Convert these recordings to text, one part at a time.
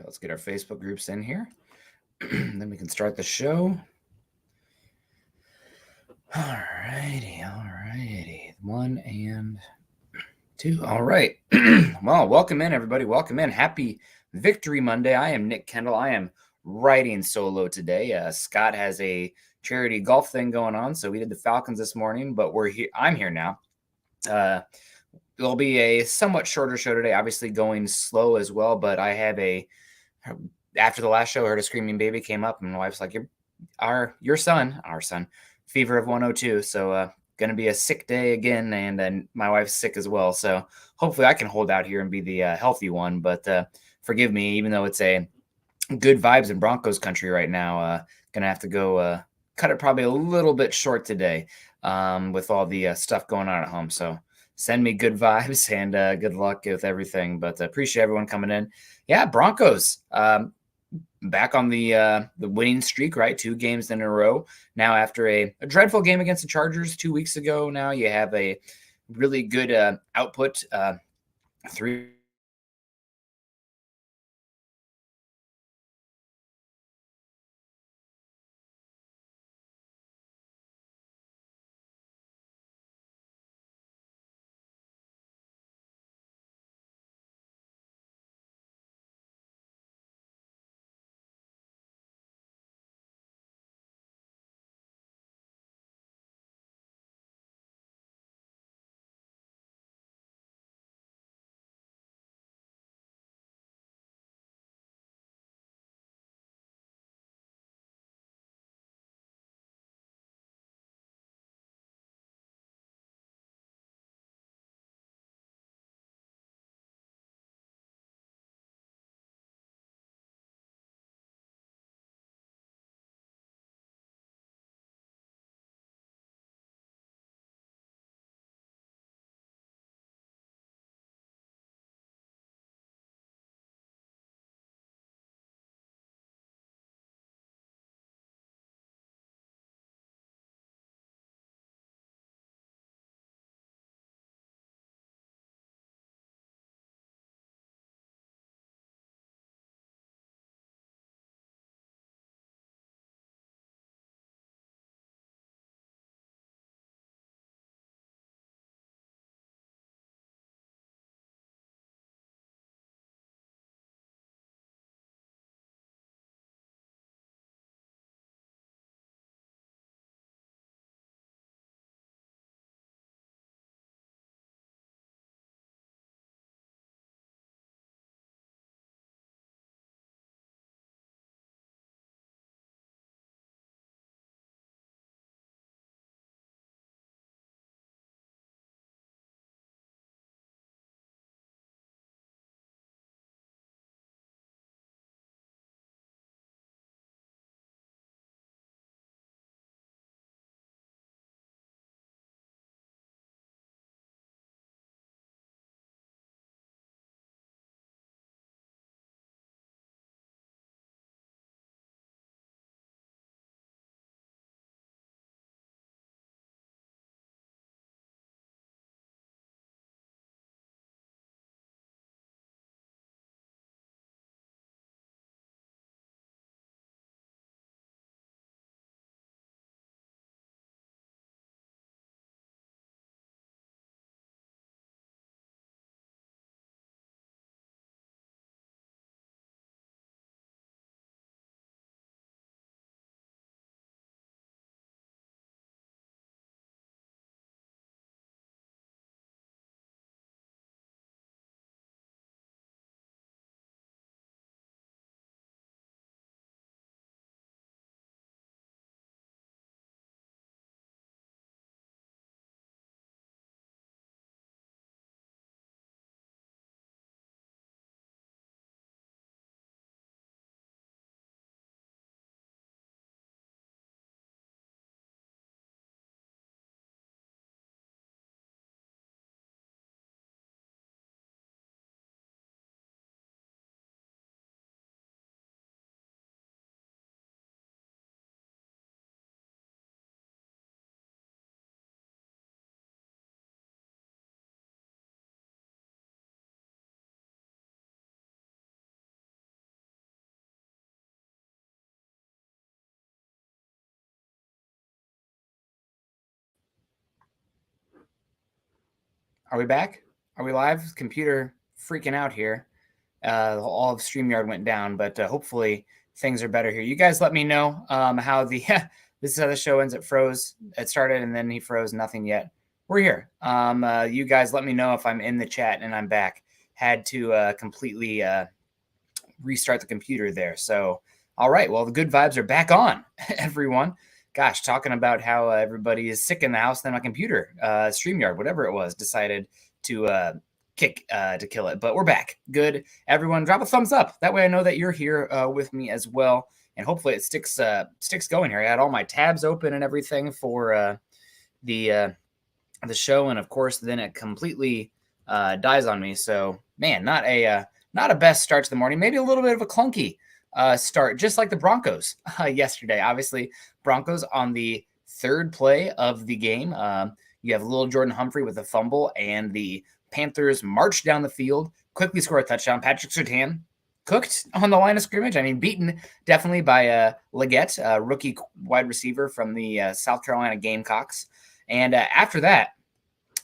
let's get our Facebook groups in here. Then we can start the show. Alrighty. 1 and 2. All right. Well, welcome in, everybody. Welcome in. Happy Victory Monday. I am Nick Kendell. I am riding solo today. Scott has a charity golf thing going on, so we did the Falcons this morning, but we're here. I'm here now. It'll be a somewhat shorter show today, obviously going slow as well, but I have after the last show, I heard a screaming baby came up, and my wife's like, our son, fever of 102. So going to be a sick day again, and then my wife's sick as well. So hopefully I can hold out here and be the healthy one, but forgive me, even though it's a good vibes in Broncos country right now, going to have to go cut it probably a little bit short today with all the stuff going on at home. So send me good vibes and good luck with everything. But appreciate everyone coming in. Yeah, Broncos back on the winning streak, right? 2 games in a row. Now after a dreadful game against the Chargers 2 weeks ago, now you have a really good output. 3 Are we back? Are we live? Computer freaking out here. All of StreamYard went down, but hopefully things are better here. You guys let me know how the this is how the show ends. It froze. It started and then he froze. Nothing yet. We're here. You guys let me know if I'm in the chat and I'm back. Had to completely restart the computer there. So, all right. Well, the good vibes are back on, everyone. Gosh, talking about how everybody is sick in the house, then my computer, StreamYard, whatever it was, decided to kill it. But we're back. Good. Everyone, drop a thumbs up. That way I know that you're here with me as well. And hopefully it sticks going here. I had all my tabs open and everything for the show. And of course, then it completely dies on me. So, man, not a best start to the morning. Maybe a little bit of a clunky start, just like the Broncos yesterday. Obviously, Broncos on the third play of the game. You have little Jordan Humphrey with a fumble, and the Panthers march down the field, quickly score a touchdown. Patrick Surtain cooked on the line of scrimmage. I mean, beaten definitely by Leggett, a rookie wide receiver from the South Carolina Gamecocks. And after that,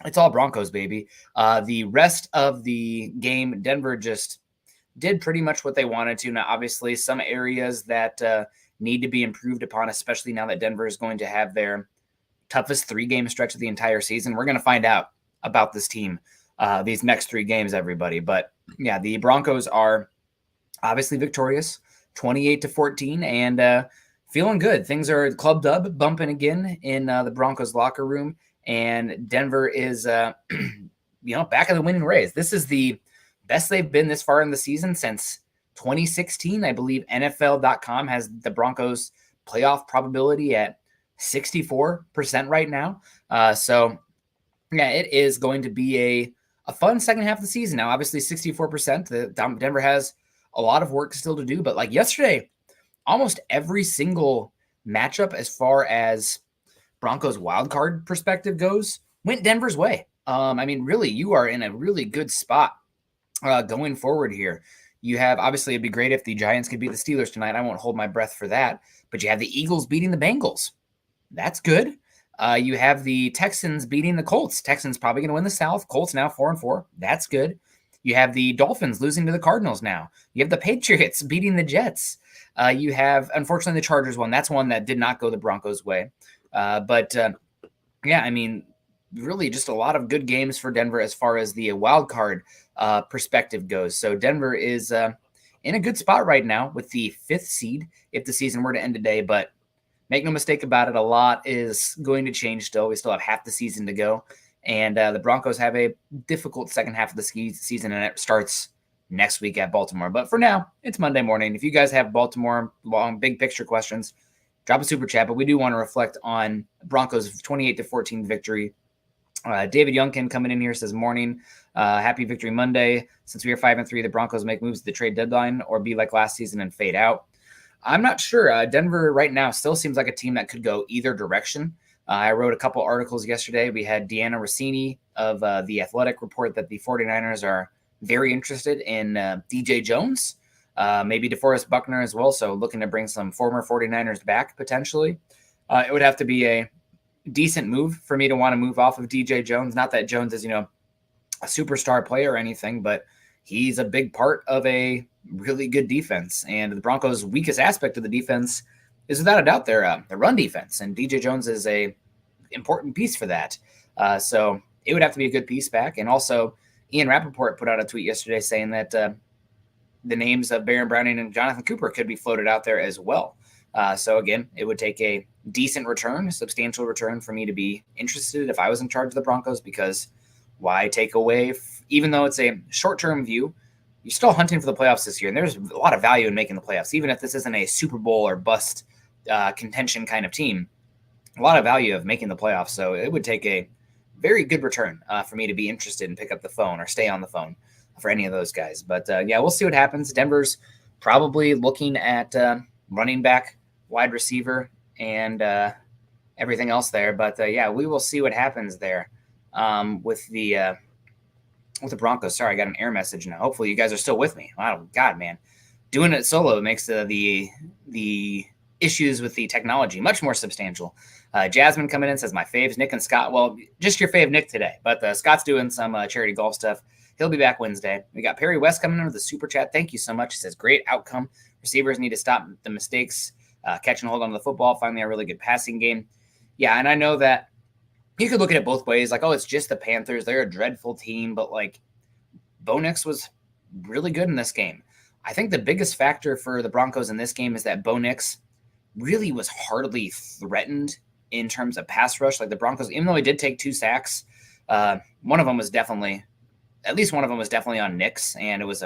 it's all Broncos, baby. The rest of the game, Denver just did pretty much what they wanted to. Now, obviously, some areas that need to be improved upon, especially now that Denver is going to have their toughest 3-game stretch of the entire season. We're going to find out about this team these next 3 games, everybody. But, yeah, the Broncos are obviously victorious, 28-14, and feeling good. Things are club dub, bumping again in the Broncos locker room, and Denver is, back in the winning ways. This is the best they've been this far in the season since 2016. I believe NFL.com has the Broncos playoff probability at 64% right now. So, yeah, it is going to be a fun second half of the season. Now, obviously, 64%. Denver has a lot of work still to do. But like yesterday, almost every single matchup as far as Broncos wildcard perspective goes went Denver's way. I mean, really, you are in a really good spot going forward here. You have, obviously, it'd be great if the Giants could beat the Steelers tonight. I won't hold my breath for that. But you have the Eagles beating the Bengals. That's good. You have the Texans beating the Colts. Texans probably going to win the South. Colts now 4-4. That's good. You have the Dolphins losing to the Cardinals now. You have the Patriots beating the Jets. You have, unfortunately, the Chargers won. That's one that did not go the Broncos' way. Yeah, I mean, really just a lot of good games for Denver as far as the wild card perspective goes. So Denver is in a good spot right now with the 5th seed if the season were to end today. But make no mistake about it, a lot is going to change still. We still have half the season to go. And the Broncos have a difficult second half of the season, and it starts next week at Baltimore. But for now, it's Monday morning. If you guys have Baltimore long, big picture questions, drop a super chat. But we do want to reflect on Broncos' 28-14 victory. David Youngkin coming in here says, morning, happy Victory Monday. Since we are 5-3, the Broncos make moves at the trade deadline or be like last season and fade out. I'm not sure. Denver right now still seems like a team that could go either direction. I wrote a couple articles yesterday. We had Deanna Rossini of The Athletic report that the 49ers are very interested in DJ Jones, maybe DeForest Buckner as well. So looking to bring some former 49ers back potentially. It would have to be a decent move for me to want to move off of DJ Jones. Not that Jones is, a superstar player or anything, but he's a big part of a really good defense. And the Broncos' weakest aspect of the defense is without a doubt their run defense. And DJ Jones is a important piece for that. So it would have to be a good piece back. And also Ian Rappaport put out a tweet yesterday saying that the names of Baron Browning and Jonathan Cooper could be floated out there as well. So again, it would take a decent return, a substantial return for me to be interested if I was in charge of the Broncos, because why take away, even though it's a short-term view, you're still hunting for the playoffs this year. And there's a lot of value in making the playoffs, even if this isn't a Super Bowl or bust contention kind of team, a lot of value of making the playoffs. So it would take a very good return for me to be interested and pick up the phone or stay on the phone for any of those guys. But yeah, we'll see what happens. Denver's probably looking at running back, wide receiver, and everything else there. But yeah, we will see what happens there with the Broncos. Sorry, I got an error message now. Hopefully you guys are still with me. Oh God, man, doing it solo makes the issues with the technology much more substantial. Jasmine coming in says my faves, Nick and Scott. Well, just your fave, Nick, today. But Scott's doing some charity golf stuff. He'll be back Wednesday. We got Perry West coming in with the super chat. Thank you so much. He says, great outcome. Receivers need to stop the mistakes, catch and hold on to the football. Finally, a really good passing game. Yeah, and I know that you could look at it both ways. Like, oh, it's just the Panthers. They're a dreadful team. But, like, Bo Nix was really good in this game. I think the biggest factor for the Broncos in this game is that Bo Nix really was hardly threatened in terms of pass rush. Like the Broncos, even though he did take 2 sacks, one of them was definitely on Nix, and it was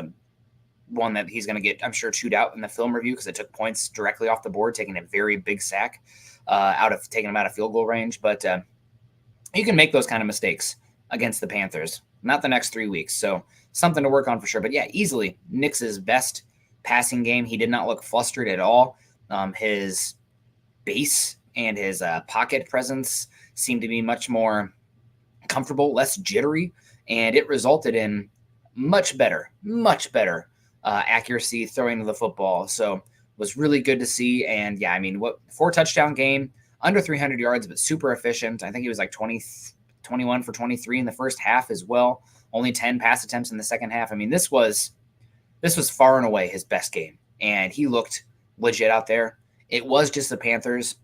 one that he's going to get, I'm sure, chewed out in the film review because it took points directly off the board, taking a very big sack taking him out of field goal range. But you can make those kind of mistakes against the Panthers, not the next 3 weeks. So something to work on for sure. But yeah, easily Nix's best passing game. He did not look flustered at all. His base and his pocket presence seemed to be much more comfortable, less jittery, and it resulted in much better accuracy throwing the football. So was really good to see. And yeah, I mean, 4 touchdown game, under 300 yards, but super efficient. I think he was like 21 for 23 in the first half as well. Only 10 pass attempts in the second half. I mean, this was far and away his best game, and he looked legit out there. It was just the Panthers.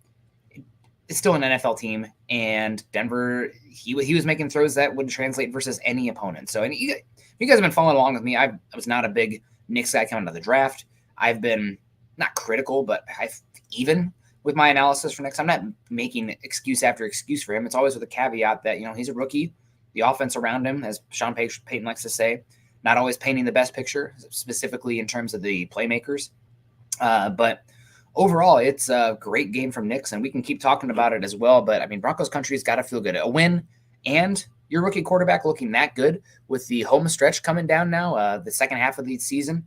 It's still an NFL team, and Denver, he was making throws that would translate versus any opponent. So, and you guys have been following along with me. I was not a big Knicks guy coming to the draft. I've been not critical, but even with my analysis for Knicks, I'm not making excuse after excuse for him. It's always with a caveat that, he's a rookie. The offense around him, as Sean Payton likes to say, not always painting the best picture, specifically in terms of the playmakers. But overall, it's a great game from Knicks, and we can keep talking about it as well. But, I mean, Broncos country's got to feel good. A win and your rookie quarterback looking that good with the home stretch coming down now, the second half of the season,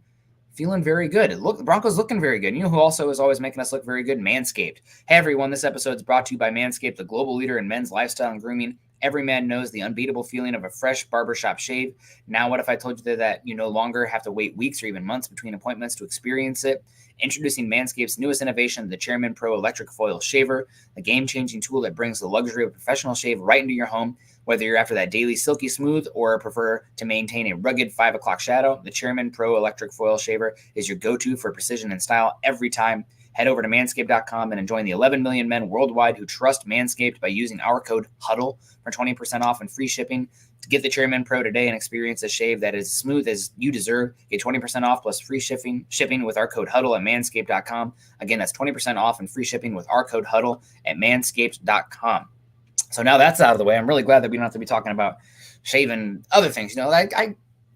feeling very good. The Broncos looking very good. You know who also is always making us look very good? Manscaped. Hey, everyone, this episode is brought to you by Manscaped, the global leader in men's lifestyle and grooming. Every man knows the unbeatable feeling of a fresh barbershop shave. Now, what if I told you that you no longer have to wait weeks or even months between appointments to experience it? Introducing Manscaped's newest innovation, the Chairman Pro Electric Foil Shaver, a game-changing tool that brings the luxury of a professional shave right into your home. Whether you're after that daily silky smooth or prefer to maintain a rugged 5 o'clock shadow, the Chairman Pro Electric Foil Shaver is your go-to for precision and style every time. Head over to manscaped.com and join the 11 million men worldwide who trust Manscaped by using our code HUDDLE for 20% off and free shipping. To get the Chairman Pro today and experience a shave that is smooth as you deserve, get 20% off plus free shipping with our code HUDDLE at manscaped.com. Again, that's 20% off and free shipping with our code HUDDLE at manscaped.com. So now that's out of the way. I'm really glad that we don't have to be talking about shaving other things.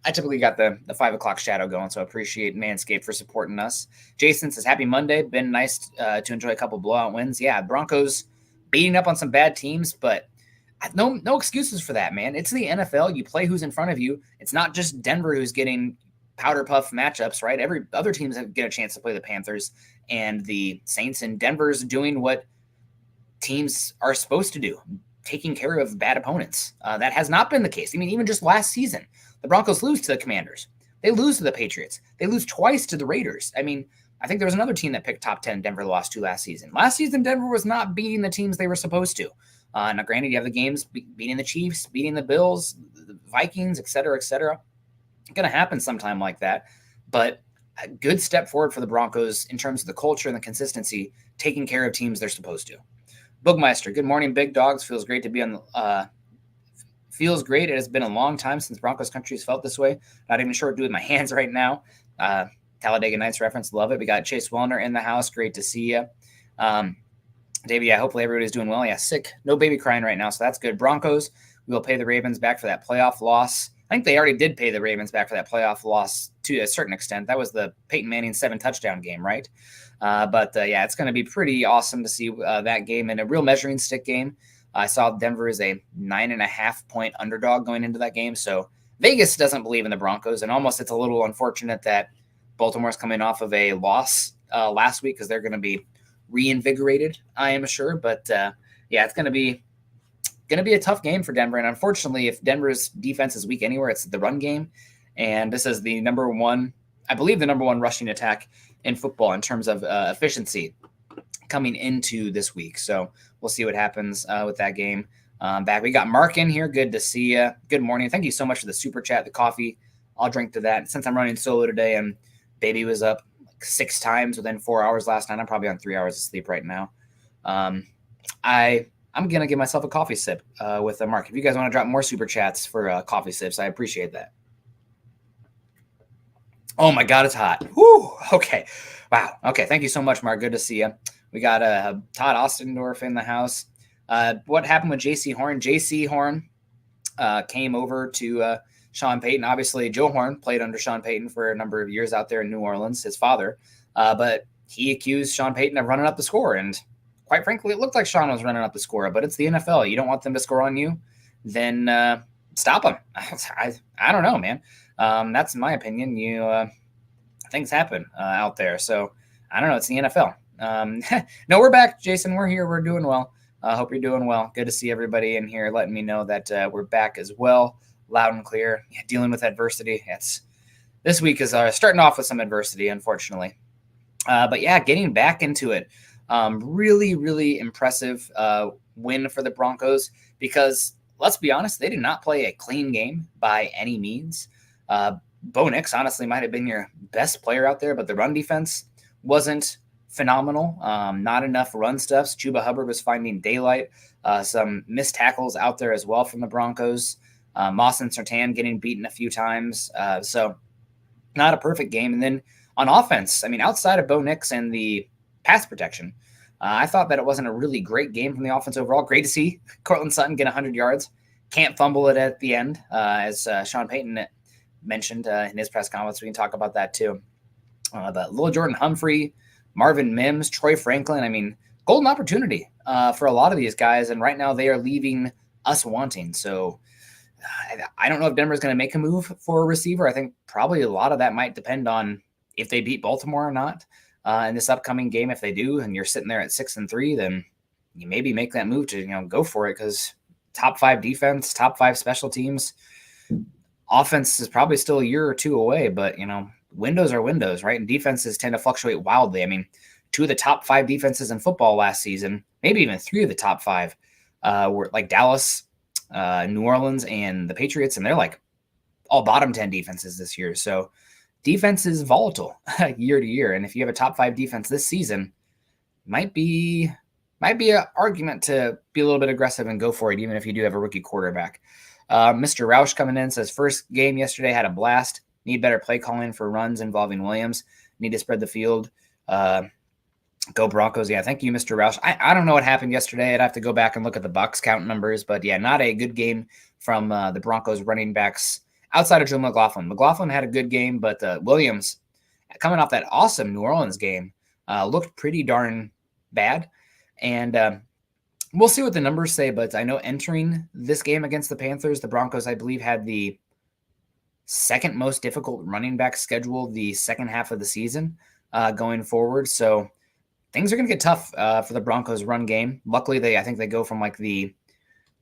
I typically got the 5 o'clock shadow going, so I appreciate Manscaped for supporting us. Jason says, happy Monday. Been nice to enjoy a couple blowout wins. Yeah, Broncos beating up on some bad teams, but no excuses for that, man. It's the NFL. You play who's in front of you. It's not just Denver who's getting powder puff matchups, right? Every other teams get a chance to play the Panthers and the Saints, and Denver's doing what teams are supposed to do, taking care of bad opponents. That has not been the case. I mean, even just last season, the Broncos lose to the Commanders. They lose to the Patriots. They lose twice to the Raiders. I mean, I think there was another team that picked top 10. Denver lost to last season. Last season, Denver was not beating the teams they were supposed to. Now, granted, you have the games beating the Chiefs, beating the Bills, the Vikings, et cetera, et cetera. It's going to happen sometime like that. But a good step forward for the Broncos in terms of the culture and the consistency, taking care of teams they're supposed to. Boogmeister, good morning, big dogs. Feels great to be on the feels great. It has been a long time since Broncos country has felt this way. Not even sure what to do with my hands right now. Talladega Nights reference, love it. We got Chase Wellner in the house. Great to see you. David, yeah, hopefully everybody's doing well. Yeah, sick. No baby crying right now, so that's good. Broncos, we will pay the Ravens back for that playoff loss. I think they already did pay the Ravens back for that playoff loss to a certain extent. That was the Peyton Manning 7-touchdown game, right? But yeah, it's going to be pretty awesome to see that game in a real measuring stick game. I saw Denver as a 9.5-point underdog going into that game. So Vegas doesn't believe in the Broncos, and almost it's a little unfortunate that Baltimore's coming off of a loss last week because they're going to be reinvigorated, I am sure. But yeah, it's going to be a tough game for Denver. And unfortunately, if Denver's defense is weak anywhere, it's the run game. And this is the number one rushing attack in football in terms of efficiency. coming into this week. So we'll see what happens with that game. Back. We got Mark in here. Good to see you. Good morning. Thank you so much for the super chat, the coffee. I'll drink to that. Since I'm running solo today and baby was up like 6 times within 4 hours last night, I'm probably on 3 hours of sleep right now. I'm going to give myself a coffee sip with Mark. If you guys want to drop more super chats for coffee sips, I appreciate that. Oh my God, it's hot. Woo. Okay. Wow. Okay. Thank you so much, Mark. Good to see you. We got Todd Ostendorf in the house. What happened with J.C. Horn? J.C. Horn came over to Sean Payton. Obviously, Joe Horn played under Sean Payton for a number of years out there in New Orleans, his father. But he accused Sean Payton of running up the score. And quite frankly, it looked like Sean was running up the score. But it's the NFL. You don't want them to score on you, then stop them. I don't know, man. That's my opinion. Things happen out there. So I don't know. It's the NFL. No, we're back, Jason. We're here. We're doing well. Hope you're doing well. Good to see everybody in here letting me know that we're back as well, loud and clear. Yeah, dealing with adversity. This week is starting off with some adversity, unfortunately. But yeah, getting back into it. Really, really impressive win for the Broncos because, let's be honest, they did not play a clean game by any means. Bo Nix, honestly, might have been your best player out there, but the run defense wasn't phenomenal. Not enough run stuffs. Chuba Hubbard was finding daylight. Some missed tackles out there as well from the Broncos. Moss and Surtain getting beaten a few times. So not a perfect game. And then on offense, I mean, outside of Bo Nix and the pass protection, I thought that it wasn't a really great game from the offense overall. Great to see Cortland Sutton get 100 yards. Can't fumble it at the end, as Sean Payton mentioned in his press conference. We can talk about that too. But Lil Jordan Humphrey, Marvin Mims, Troy Franklin. I mean, golden opportunity for a lot of these guys. And right now they are leaving us wanting. So I don't know if Denver's going to make a move for a receiver. I think probably a lot of that might depend on if they beat Baltimore or not in this upcoming game. If they do, and you're sitting there at 6-3, then you maybe make that move to, go for it. Cause top 5 defense, top 5 special teams, offense is probably still a year or two away, but windows are windows, right? And defenses tend to fluctuate wildly. I mean, 2 of the top 5 defenses in football last season, maybe even 3 of the top 5 were like Dallas, New Orleans, and the Patriots. And they're like all bottom 10 defenses this year. So defense is volatile year to year. And if you have a top 5 defense this season, might be an argument to be a little bit aggressive and go for it, even if you do have a rookie quarterback. Mr. Roush coming in says, first game yesterday, had a blast. Need better play calling for runs involving Williams. Need to spread the field. Go Broncos. Yeah, thank you, Mr. Roush. I don't know what happened yesterday. I'd have to go back and look at the box count numbers. But, yeah, not a good game from the Broncos running backs outside of Joe McLaughlin. McLaughlin had a good game, but Williams, coming off that awesome New Orleans game, looked pretty darn bad. And we'll see what the numbers say, but I know entering this game against the Panthers, the Broncos, I believe, had the second most difficult running back schedule the second half of the season going forward. So things are going to get tough for the Broncos run game. Luckily, I think they go from like the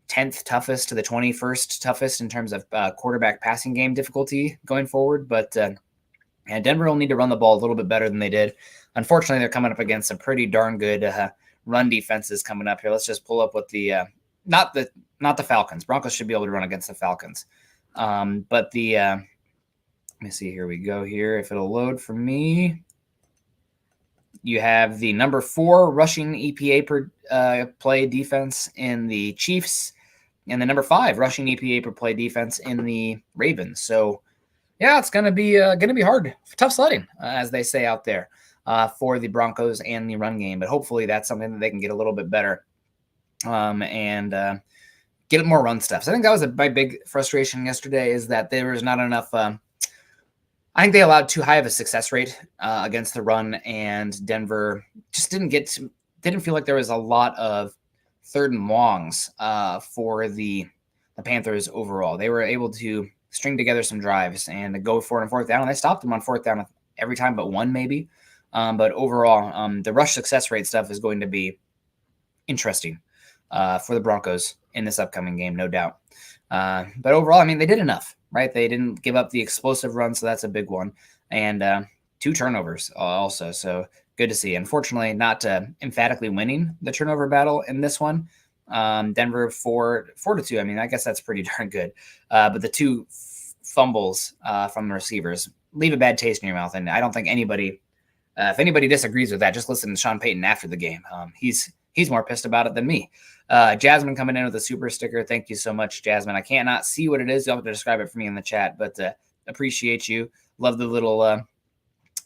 10th toughest to the 21st toughest in terms of quarterback passing game difficulty going forward. But Denver will need to run the ball a little bit better than they did. Unfortunately, they're coming up against some pretty darn good run defenses coming up here. Let's just pull up what the not the Falcons. Broncos should be able to run against the Falcons. But the let me see, here we go here. If it'll load for me, you have the number 4 rushing EPA per play defense in the Chiefs, and the number 5 rushing EPA per play defense in the Ravens. So yeah, it's gonna be hard, tough sledding, as they say out there, for the Broncos and the run game. But hopefully that's something that they can get a little bit better and get more run stuff. So I think that was my big frustration yesterday, is that there was not enough. I think they allowed too high of a success rate against the run, and Denver just didn't feel like there was a lot of 3rd and longs for the Panthers overall. They were able to string together some drives and go for it on 4th down, and they stopped them on 4th down every time but one maybe. But overall, the rush success rate stuff is going to be interesting for the Broncos in this upcoming game, no doubt. But overall, I mean, they did enough, right? They didn't give up the explosive run, so that's a big one. And 2 turnovers also. So good to see. Unfortunately, not emphatically winning the turnover battle in this one. Denver 4-2. I mean, I guess that's pretty darn good. But the 2 fumbles from the receivers leave a bad taste in your mouth. And I don't think anybody, if anybody disagrees with that, just listen to Sean Payton after the game. He's more pissed about it than me. Jasmine coming in with a super sticker. Thank you so much, Jasmine. I cannot see what it is. You'll have to describe it for me in the chat, but appreciate you. Love the little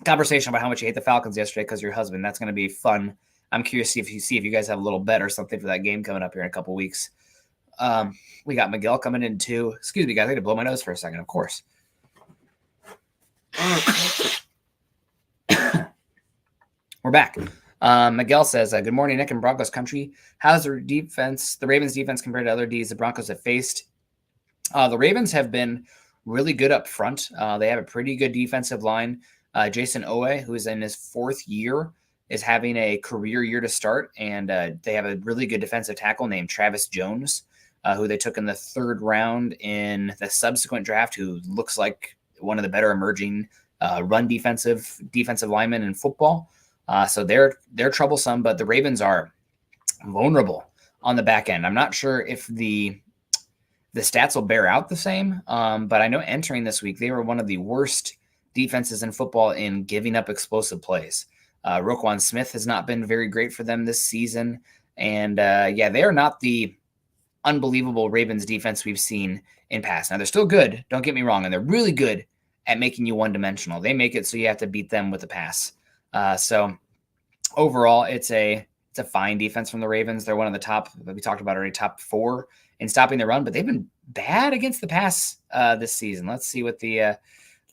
conversation about how much you hate the Falcons yesterday because your husband. That's going to be fun. I'm curious to see if you guys have a little bet or something for that game coming up here in a couple weeks. We got Miguel coming in too. Excuse me, guys. I had to blow my nose for a second, of course. We're back. Miguel says, good morning, Nick and Broncos country. How's the Ravens defense compared to other Ds the Broncos have faced? The Ravens have been really good up front. They have a pretty good defensive line. Jason Owe, who is in his 4th year, is having a career year to start. And they have a really good defensive tackle named Travis Jones, who they took in the 3rd round in the subsequent draft, who looks like one of the better emerging run defensive linemen in football. So they're troublesome, but the Ravens are vulnerable on the back end. I'm not sure if the stats will bear out the same, but I know entering this week, they were one of the worst defenses in football in giving up explosive plays. Roquan Smith has not been very great for them this season. And they are not the unbelievable Ravens defense we've seen in past. Now, they're still good, don't get me wrong, and they're really good at making you one-dimensional. They make it so you have to beat them with a pass. So overall, it's a fine defense from the Ravens. They're one of the top, we talked about already, top 4 in stopping the run, but they've been bad against the pass this season. Let's see what the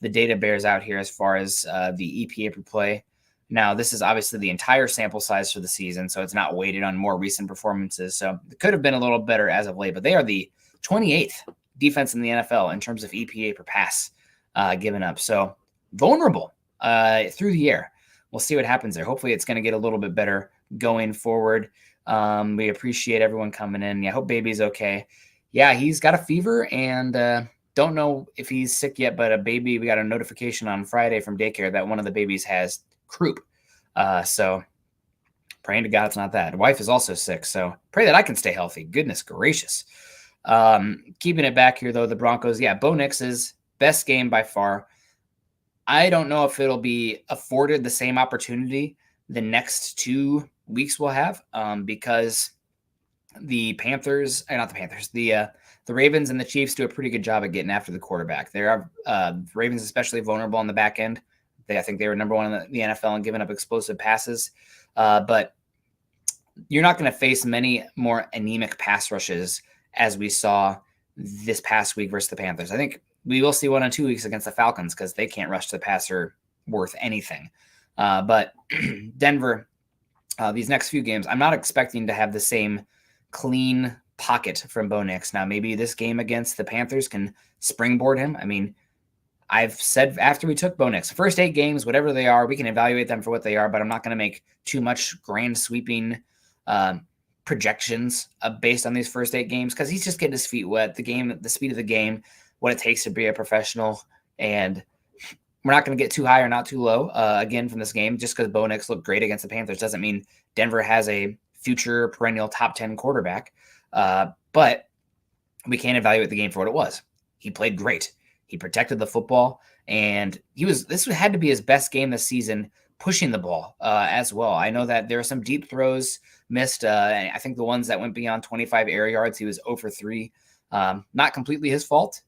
data bears out here as far as the EPA per play. Now, this is obviously the entire sample size for the season, so it's not weighted on more recent performances. So it could have been a little better as of late, but they are the 28th defense in the NFL in terms of EPA per pass given up. So vulnerable through the air. We'll see what happens there. Hopefully it's going to get a little bit better going forward. We appreciate everyone coming in. I hope baby's okay. Yeah, he's got a fever and don't know if he's sick yet, but we got a notification on Friday from daycare that one of the babies has croup. So praying to God it's not that. The wife is also sick, so pray that I can stay healthy. Goodness gracious. Keeping it back here, though, the Broncos, Bo Nix's best game by far. I don't know if it'll be afforded the same opportunity the next 2 weeks we'll have because the Ravens and the Chiefs do a pretty good job at getting after the quarterback. They are Ravens especially vulnerable on the back end. I think they were number 1 in the NFL in giving up explosive passes. But you're not going to face many more anemic pass rushes as we saw this past week versus the Panthers. I think we will see 1 in 2 weeks against the Falcons because they can't rush the passer worth anything. But Denver, these next few games, I'm not expecting to have the same clean pocket from Bo Nix. Now, maybe this game against the Panthers can springboard him. I mean, I've said after we took Bo Nix, first 8 games, whatever they are, we can evaluate them for what they are, but I'm not going to make too much grand sweeping projections based on these first 8 games because he's just getting his feet wet. The speed of the game, what it takes to be a professional, and we're not going to get too high or not too low again from this game. Just because Bo Nix looked great against the Panthers doesn't mean Denver has a future perennial top 10 quarterback. But we can't evaluate the game for what it was. He played great. He protected the football, and this had to be his best game this season, pushing the ball as well. I know that there are some deep throws missed. I think the ones that went beyond 25 air yards, he was 0 for 3. Not completely his fault.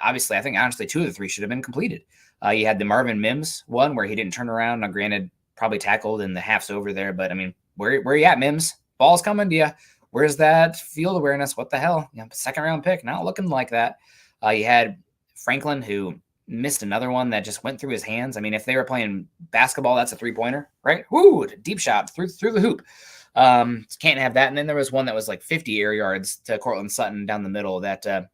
Obviously, I think honestly 2 of the 3 should have been completed. You had the Marvin Mims one where he didn't turn around. Now, granted, probably tackled and the half's over there, but I mean, where you at, Mims? Ball's coming to you. Where's that field awareness? What the hell? 2nd round pick, not looking like that. You had Franklin, who missed another one that just went through his hands. I mean, if they were playing basketball, that's a 3-pointer, right? Woo, deep shot through the hoop. Can't have that. And then there was one that was like 50 air yards to Cortland Sutton down the middle that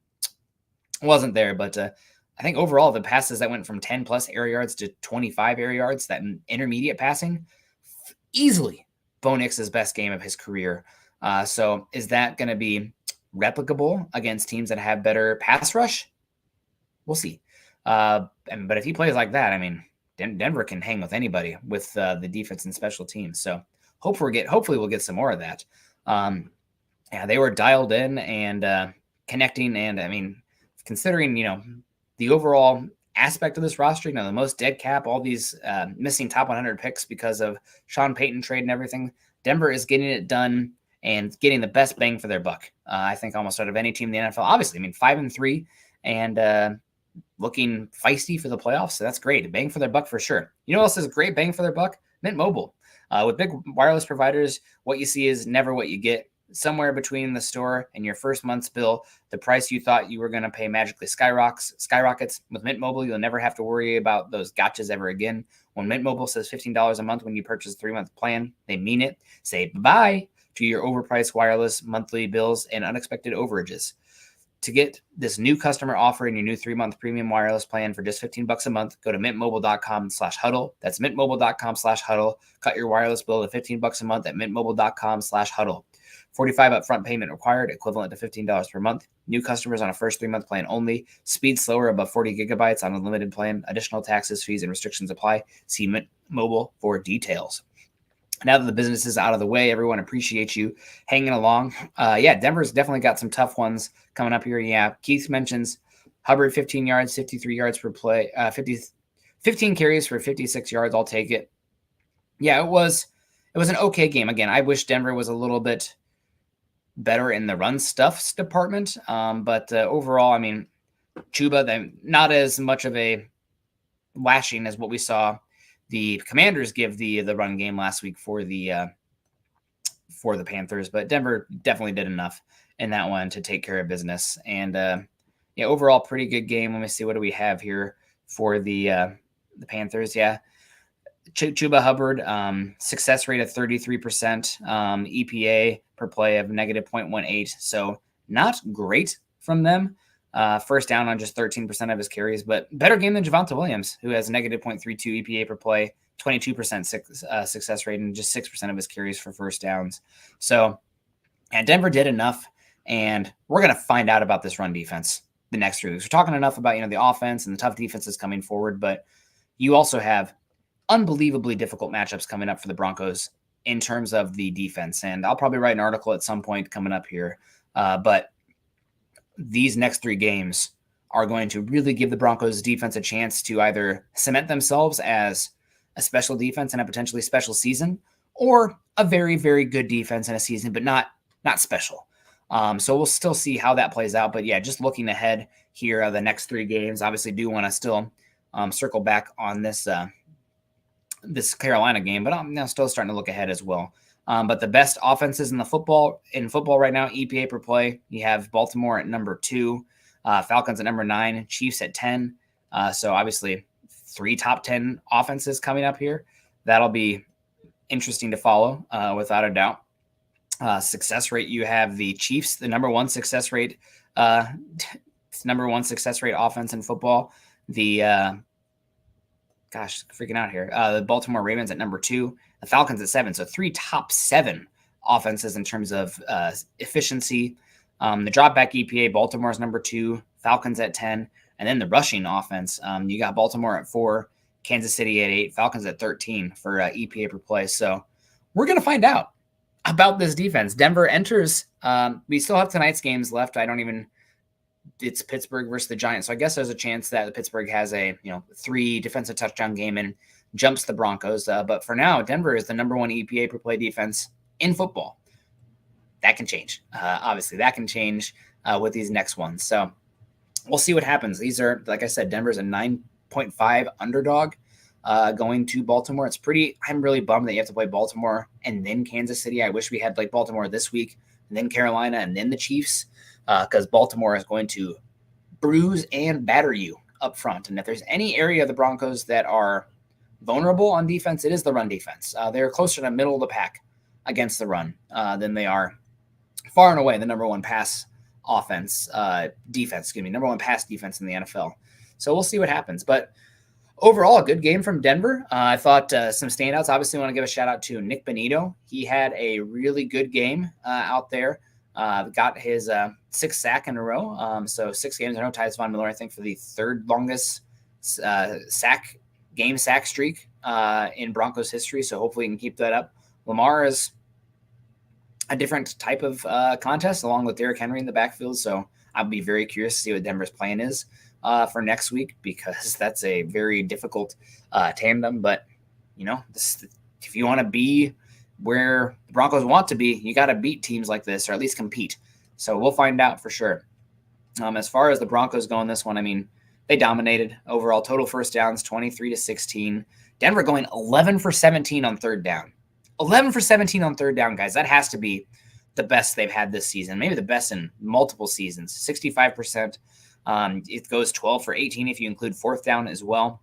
wasn't there. But I think overall the passes that went from 10 plus air yards to 25 air yards, that intermediate passing, easily Bo Nix's best game of his career. So is that going to be replicable against teams that have better pass rush? We'll see. But if he plays like that, I mean, Denver can hang with anybody with the defense and special teams. So hopefully we'll get some more of that. Yeah, they were dialed in and connecting. And I mean, considering, the overall aspect of this roster, the most dead cap, all these missing top 100 picks because of Sean Payton trade and everything, Denver is getting it done and getting the best bang for their buck. I think almost out of any team in the NFL. Obviously, 5-3 and looking feisty for the playoffs. So that's great. Bang for their buck for sure. You know what else is great bang for their buck? Mint Mobile. With big wireless providers, what you see is never what you get. Somewhere between the store and your first month's bill, the price you thought you were going to pay magically skyrockets. With Mint Mobile, you'll never have to worry about those gotchas ever again. When Mint Mobile says $15 a month when you purchase a 3-month plan, they mean it. Say bye to your overpriced wireless monthly bills and unexpected overages. To get this new customer offer in your new 3-month premium wireless plan for just $15 a month, go to mintmobile.com/huddle. That's mintmobile.com/huddle. Cut your wireless bill to $15 a month at mintmobile.com/huddle. $45 upfront payment required, equivalent to $15 per month. New customers on a first 3-month plan only. Speed slower above 40 gigabytes on a limited plan. Additional taxes, fees, and restrictions apply. See Mint Mobile for details. Now that the business is out of the way, everyone appreciates you hanging along. Denver's definitely got some tough ones coming up here. Yeah, Keith mentions Hubbard 15 yards, 53 yards per play, 15 carries for 56 yards. I'll take it. Yeah, it was an okay game. Again, I wish Denver was a little bit better in the run stuffs department. But overall, Chuba, not as much of a lashing as what we saw the Commanders give the run game last week for the Panthers, but Denver definitely did enough in that one to take care of business. And overall, pretty good game. Let me see, what do we have here for the Panthers? Yeah, Chuba Hubbard, success rate of 33%, EPA per play of negative 0.18. So not great from them. First down on just 13% of his carries, but better game than Javonte Williams, who has negative 0.32 EPA per play, 22% success rate, and just 6% of his carries for first downs. So, and Denver did enough, and we're going to find out about this run defense the next 3 weeks. We're talking enough about, the offense and the tough defenses coming forward, but you also have unbelievably difficult matchups coming up for the Broncos in terms of the defense. And I'll probably write an article at some point coming up here, but these next 3 games are going to really give the Broncos defense a chance to either cement themselves as a special defense and a potentially special season, or a very, very good defense in a season, but not special. So we'll still see how that plays out. But yeah, just looking ahead here, the next 3 games, obviously do want to still circle back on this Carolina game, but I'm now still starting to look ahead as well. But the best offenses in football right now, EPA per play, you have Baltimore at number 2, Falcons at number 9, Chiefs at 10. So obviously 3 top 10 offenses coming up here. That'll be interesting to follow, without a doubt. Success rate, you have the Chiefs, the number 1 success rate, offense in football. The freaking out here. The Baltimore Ravens at number 2, the Falcons at 7. So 3 top 7 offenses in terms of efficiency. The dropback EPA, Baltimore's number 2, Falcons at 10. And then the rushing offense, you got Baltimore at 4, Kansas City at 8, Falcons at 13 for EPA per play. So we're going to find out about this defense. Denver enters. We still have tonight's games left. It's Pittsburgh versus the Giants. So I guess there's a chance that Pittsburgh has a 3 defensive touchdown game and jumps the Broncos. But for now, Denver is the number 1 EPA per play defense in football. That can change. Obviously, that can change with these next ones. So we'll see what happens. These are, like I said, Denver's a 9.5 underdog going to Baltimore. I'm really bummed that you have to play Baltimore and then Kansas City. I wish we had Baltimore this week and then Carolina and then the Chiefs, because Baltimore is going to bruise and batter you up front. And if there's any area of the Broncos that are vulnerable on defense, it is the run defense. They're closer to the middle of the pack against the run than they are far and away the number 1 pass defense, number 1 pass defense in the NFL. So we'll see what happens. But overall, a good game from Denver. I thought some standouts. Obviously, I want to give a shout out to Nick Bonito. He had a really good game out there. Got his 6th sack in a row. So 6 games in a row. Ties Von Miller, I think, for the 3rd longest sack game sack streak in Broncos history, so hopefully he can keep that up. Lamar is a different type of contest along with Derrick Henry in the backfield, so I'll be very curious to see what Denver's plan is for next week, because that's a very difficult tandem. But, if you want to be where the Broncos want to be, you got to beat teams like this, or at least compete. So we'll find out for sure. As far as the Broncos go in this one, I mean, they dominated overall. Total first downs, 23-16. Denver going 11 for 17 on third down. 11 for 17 on third down, guys. That has to be the best they've had this season, maybe the best in multiple seasons. 65%. It goes 12 for 18 if you include fourth down as well.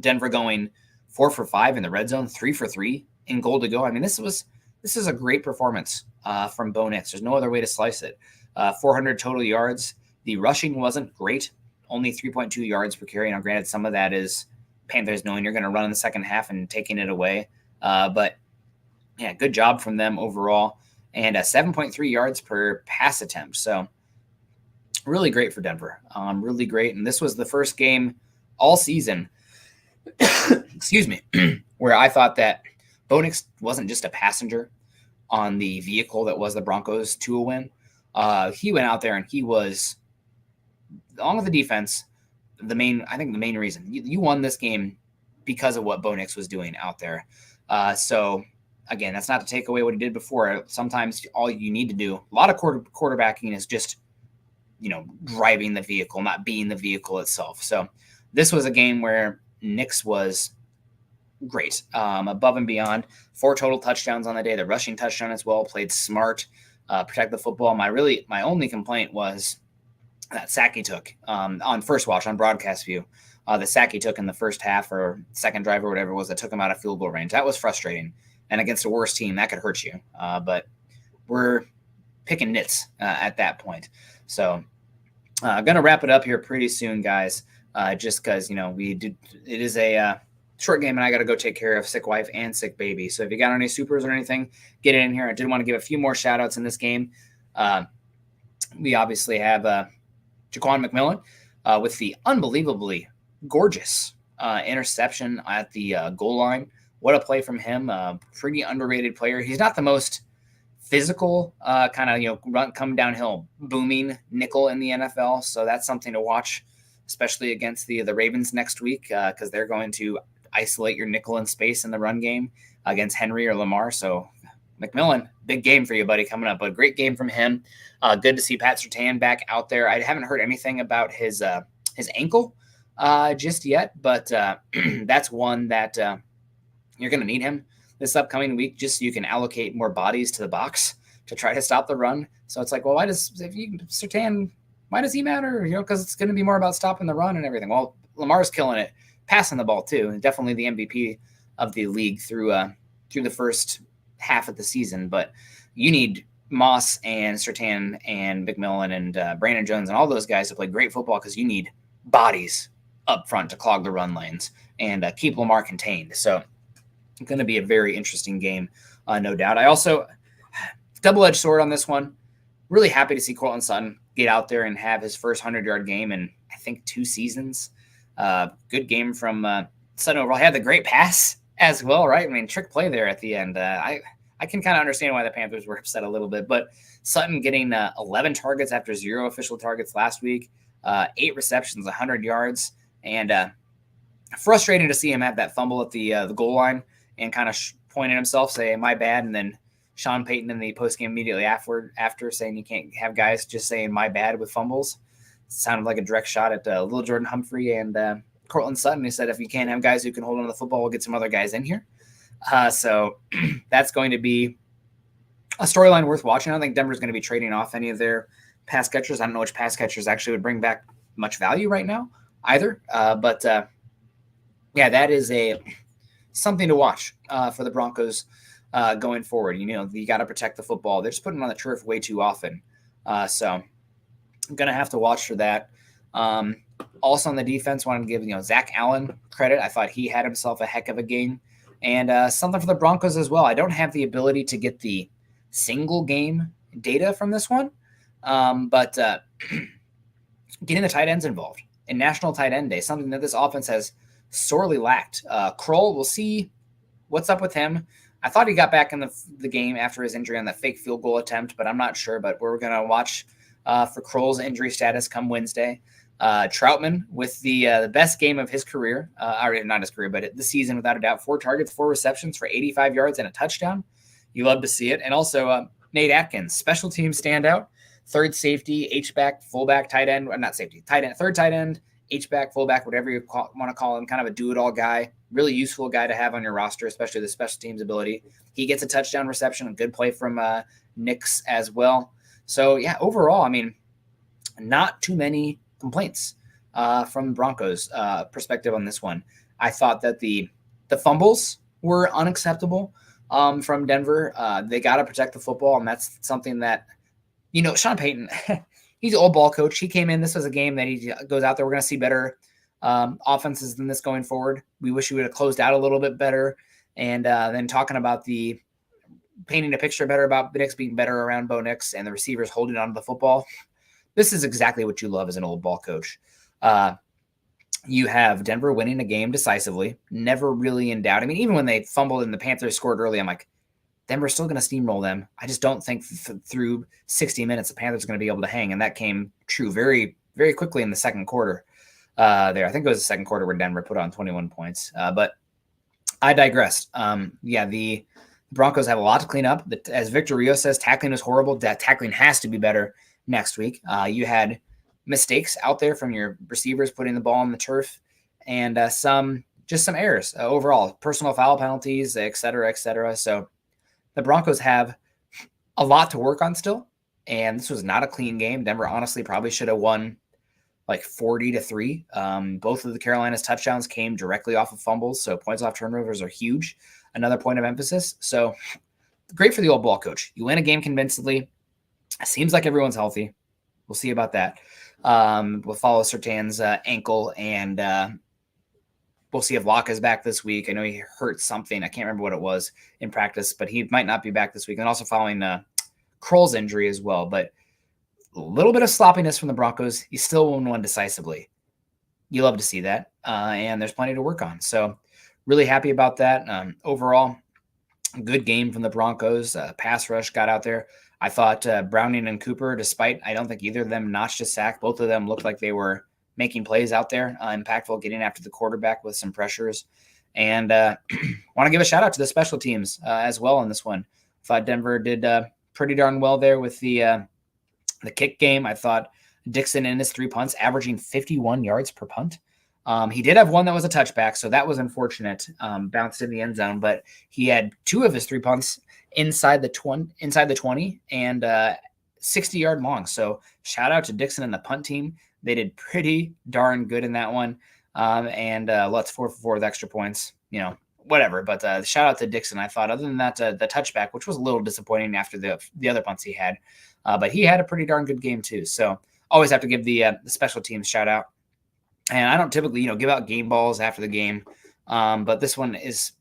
Denver going 4 for 5 in the red zone, 3 for 3 in goal to go. I mean, this is a great performance from Bo Nix. There's no other way to slice it. 400 total yards. The rushing wasn't great, only 3.2 yards per carry. Now, granted, some of that is Panthers knowing you're going to run in the second half and taking it away. But yeah, good job from them overall. And 7.3 yards per pass attempt. So really great for Denver. Really great. And this was the first game all season, excuse me, where I thought that Bo Nix wasn't just a passenger on the vehicle that was the Broncos to a win. He went out there and he was, along with the defense, the main reason. You won this game because of what Bo Nix was doing out there. So again, that's not to take away what he did before. Sometimes all you need to do, a lot of quarterbacking is just, driving the vehicle, not being the vehicle itself. So this was a game where Nix was great, above and beyond. 4 total touchdowns on the day, the rushing touchdown as well, played smart, protect the football. My only complaint was that sack he took on first watch on broadcast view. The sack he took in the first half or second drive or whatever it was that took him out of field goal range. That was frustrating. And against a worse team, that could hurt you. But we're picking nits at that point. So I'm going to wrap it up here pretty soon, guys, just because, it is a short game and I got to go take care of sick wife and sick baby. So if you got any supers or anything, get it in here. I did want to give a few more shout outs in this game. We obviously have Jaquan McMillan with the unbelievably gorgeous interception at the goal line. What a play from him. Pretty underrated player. He's not the most physical come downhill booming nickel in the NFL. So that's something to watch, especially against the Ravens next week, because they're going to isolate your nickel in space in the run game against Henry or Lamar. So McMillan, big game for you, buddy, coming up. A great game from him. Good to see Pat Surtain back out there. I haven't heard anything about his ankle just yet, but that's one that you're going to need him this upcoming week just so you can allocate more bodies to the box to try to stop the run. So it's like, well, why does he matter? Because it's going to be more about stopping the run and everything. Well, Lamar's killing it, passing the ball too, and definitely the MVP of the league through the first half of the season. But you need Moss and Surtain and McMillan and Brandon Jones and all those guys to play great football, because you need bodies up front to clog the run lanes and keep Lamar contained. So it's going to be a very interesting game, no doubt. I also, double-edged sword on this one, really happy to see Cortland Sutton get out there and have his first 100-yard game in, I think, 2 seasons. Good game from Sutton overall. He had the great pass as well, right? I mean, trick play there at the end. I can kind of understand why the Panthers were upset a little bit, but Sutton getting 11 targets after 0 official targets last week, 8 receptions, 100 yards, and frustrating to see him have that fumble at the goal line and kind of point at himself, say, my bad, and then Sean Payton in the postgame immediately after saying you can't have guys just saying my bad with fumbles. It sounded like a direct shot at Lil Jordan Humphrey and Cortland Sutton. He said, if you can't have guys who can hold on to the football, we'll get some other guys in here. So that's going to be a storyline worth watching. I don't think Denver's going to be trading off any of their pass catchers. I don't know which pass catchers actually would bring back much value right now either. But that is something to watch for the Broncos going forward. You got to protect the football. They're just putting it on the turf way too often. So I'm going to have to watch for that. Also on the defense, wanted to give Zach Allen credit. I thought he had himself a heck of a game. And something for the Broncos as well. I don't have the ability to get the single game data from this one, but getting the tight ends involved in National Tight End Day, something that this offense has sorely lacked. Kroll, we'll see what's up with him. I thought he got back in the game after his injury on that fake field goal attempt, but I'm not sure. But we're going to watch for Kroll's injury status come Wednesday. Troutman with the best game of his career, or not his career, but the season without a doubt. 4 targets, 4 receptions for 85 yards and a touchdown. You love to see it. And also Nate Atkins, special team standout, third safety, H-back, fullback, tight end, not safety, tight end, third tight end, H-back, fullback, whatever you want to call him, kind of a do-it-all guy, really useful guy to have on your roster, especially the special teams ability. He gets a touchdown reception, a good play from Nix as well. So, yeah, overall, I mean, not too many complaints from Broncos perspective on this one. I thought that the fumbles were unacceptable from Denver. They got to protect the football, and that's something that, Sean Payton, he's an old ball coach. He came in. This was a game that he goes out there. We're going to see better offenses than this going forward. We wish we would have closed out a little bit better. And then talking about painting a picture better about the Knicks being better around Bo Nix and the receivers holding on to the football. This is exactly what you love as an old ball coach. You have Denver winning a game decisively, never really in doubt. I mean, even when they fumbled and the Panthers scored early, I'm like, Denver's still going to steamroll them. I just don't think through 60 minutes the Panthers are going to be able to hang, and that came true very, very quickly in the second quarter. I think it was the second quarter where Denver put on 21 points. But I digressed. The Broncos have a lot to clean up. As Victor Rio says, tackling was horrible. That tackling has to be better next week. You had mistakes out there from your receivers putting the ball on the turf, and some errors overall, personal foul penalties, et cetera, et cetera. So the Broncos have a lot to work on still, and this was not a clean game. Denver honestly probably should have won like 40-3. Both of the Carolinas touchdowns came directly off of fumbles, so points off turnovers are huge. Another point of emphasis. So great for the old ball coach. You win a game convincingly. It seems like everyone's healthy. We'll see about that. We'll follow Surtain's ankle, and we'll see if Locke is back this week. I know he hurt something. I can't remember what it was in practice, but he might not be back this week. And also following Kroll's injury as well. But a little bit of sloppiness from the Broncos. You still won decisively. You love to see that. And there's plenty to work on. So really happy about that. Overall, good game from the Broncos. Pass rush got out there. I thought Browning and Cooper, despite I don't think either of them notched a sack, both of them looked like they were making plays out there, impactful, getting after the quarterback with some pressures. And want to give a shout out to the special teams as well on this one. Thought Denver did pretty darn well there with the kick game. I thought Dixon in his 3 punts, averaging 51 yards per punt. He did have one that was a touchback, so that was unfortunate. Bounced in the end zone, but he had 2 of his 3 punts inside the 20 and 60-yard long. So shout out to Dixon and the punt team. They did pretty darn good in that one. And let's 4 for 4 with extra points, whatever. But shout out to Dixon. I thought other than that, the touchback, which was a little disappointing after the other punts he had, but he had a pretty darn good game too. So always have to give the special teams shout out. And I don't typically, give out game balls after the game. But this one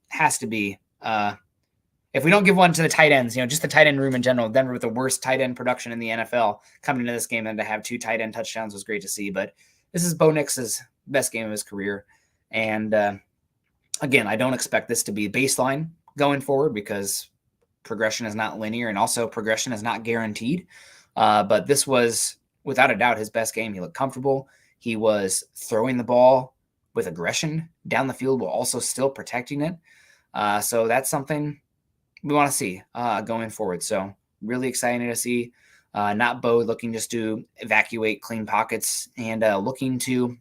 has to be, if we don't give one to the tight ends, just the tight end room in general, Denver with the worst tight end production in the NFL coming into this game, and to have 2 tight end touchdowns was great to see. But this is Bo Nix's best game of his career. And again, I don't expect this to be baseline going forward because progression is not linear, and also progression is not guaranteed. But this was without a doubt his best game. He looked comfortable. He was throwing the ball with aggression down the field while also still protecting it. So that's something we want to see going forward. So really exciting to see not Bo looking just to evacuate clean pockets and looking to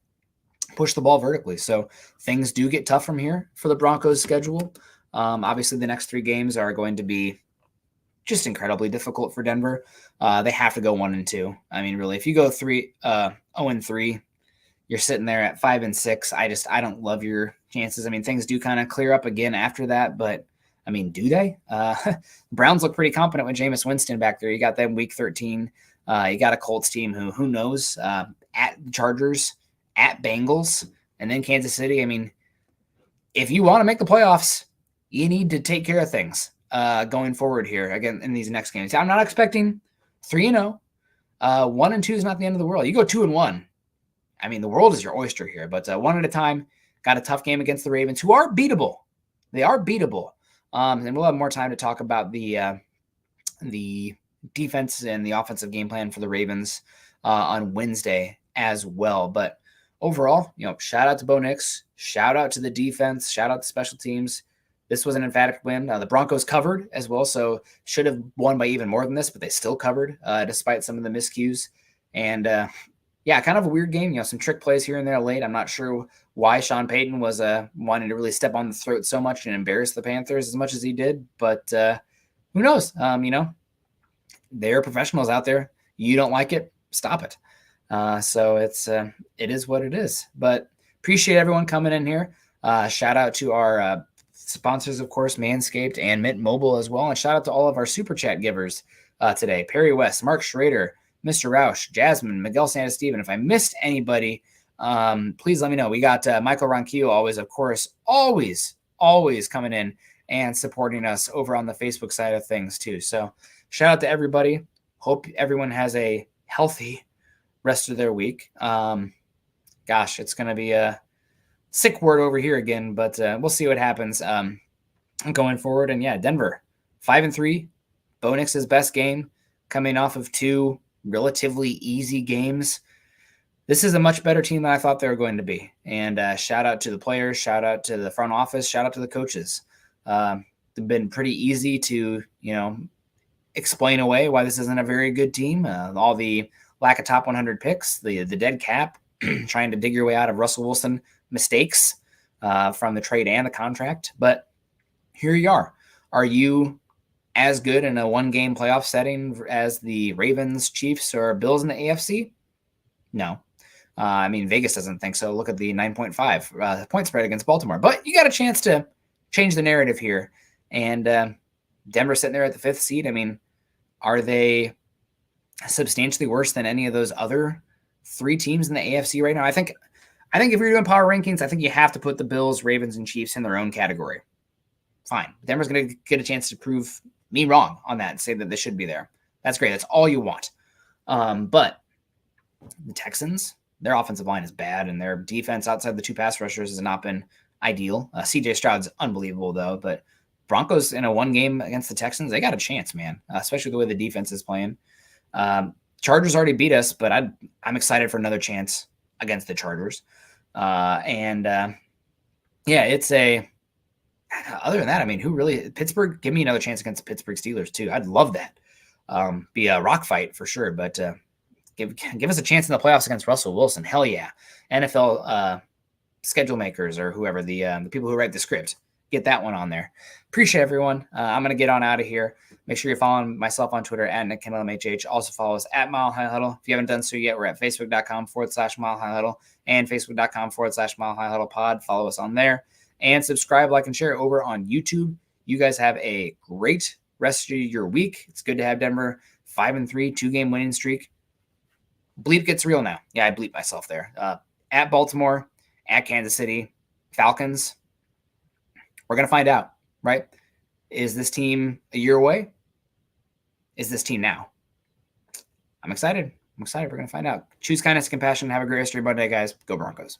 push the ball vertically. So things do get tough from here for the Broncos schedule. Obviously the next 3 games are going to be just incredibly difficult for Denver. They have to go 1-2. I mean, really, if you go 0-3, you're sitting there at 5-6. I don't love your chances. I mean, things do kind of clear up again after that, but I mean, do they? Browns look pretty competent with Jameis Winston back there. You got them week 13. You got a Colts team who knows, at Chargers, at Bengals, and then Kansas City. I mean, if you want to make the playoffs, you need to take care of things going forward here again in these next games. I'm not expecting 3-0. 1-2 is not the end of the world. You go 2-1. I mean, the world is your oyster here, but 1 at a time. got a tough game against the Ravens, who are beatable. They are beatable. And we'll have more time to talk about the defense and the offensive game plan for the Ravens on Wednesday as well. But overall, shout out to Bo Nix, shout out to the defense, shout out to special teams. This was an emphatic win. The Broncos covered as well, so should have won by even more than this, but they still covered despite some of the miscues. And kind of a weird game. Some trick plays here and there late. I'm not sure why Sean Payton was wanting to really step on the throat so much and embarrass the Panthers as much as he did. But who knows? They're professionals out there. You don't like it, stop it. So it is what it is. But appreciate everyone coming in here. Shout out to our sponsors, of course, Manscaped and Mint Mobile as well. And shout out to all of our super chat givers today. Perry West, Mark Schrader, Mr. Roush, Jasmine, Miguel Santasteven. If I missed anybody, please let me know. We got Michael Ronquillo always, of course, always coming in and supporting us over on the Facebook side of things too. So shout out to everybody. Hope everyone has a healthy rest of their week. Gosh, it's going to be a sick word over here again, but we'll see what happens going forward. And yeah, Denver 5-3, Bo Nix's best game, coming off of 2 relatively easy games. This is a much better team than I thought they were going to be. And shout out to the players, shout out to the front office, shout out to the coaches. They've been pretty easy to, explain away why this isn't a very good team. All the lack of top 100 picks, the dead cap, trying to dig your way out of Russell Wilson mistakes from the trade and the contract. But here you are. Are you as good in a one-game playoff setting as the Ravens, Chiefs, or Bills in the AFC? No. Vegas doesn't think so. Look at the 9.5 point spread against Baltimore. But you got a chance to change the narrative here. And Denver sitting there at the 5th seed. Are they substantially worse than any of those other 3 teams in the AFC right now? I think if you're doing power rankings, I think you have to put the Bills, Ravens, and Chiefs in their own category. Fine. Denver's going to get a chance to prove me wrong on that and say that they should be there. That's great. That's all you want. But the Texans, their offensive line is bad, and their defense outside the 2 pass rushers has not been ideal. CJ Stroud's unbelievable, though. But Broncos in a 1 game against the Texans, they got a chance, man, especially the way the defense is playing. Chargers already beat us, but I'm excited for another chance against the Chargers. It's a – other than that, who really – Pittsburgh, give me another chance against the Pittsburgh Steelers too. I'd love that. Be a rock fight for sure, but give us a chance in the playoffs against Russell Wilson. Hell yeah. NFL schedule makers or whoever, the people who write the script, get that one on there. Appreciate everyone. I'm going to get on out of here. Make sure you're following myself on Twitter at NickKendellMHH. Also follow us at Mile High Huddle. If you haven't done so yet, we're at Facebook.com/Mile High Huddle and Facebook.com/Mile High Huddle pod. Follow us on there and subscribe, like, and share over on YouTube. You guys have a great rest of your week. It's good to have Denver 5-3, 2-game winning streak. Bleep gets real now. Yeah, I bleep myself there. At Baltimore, at Kansas City, Falcons. We're going to find out, right? Is this team a year away? Is this team now? I'm excited. We're going to find out. Choose kindness and compassion. Have a great rest of your Monday, guys. Go Broncos.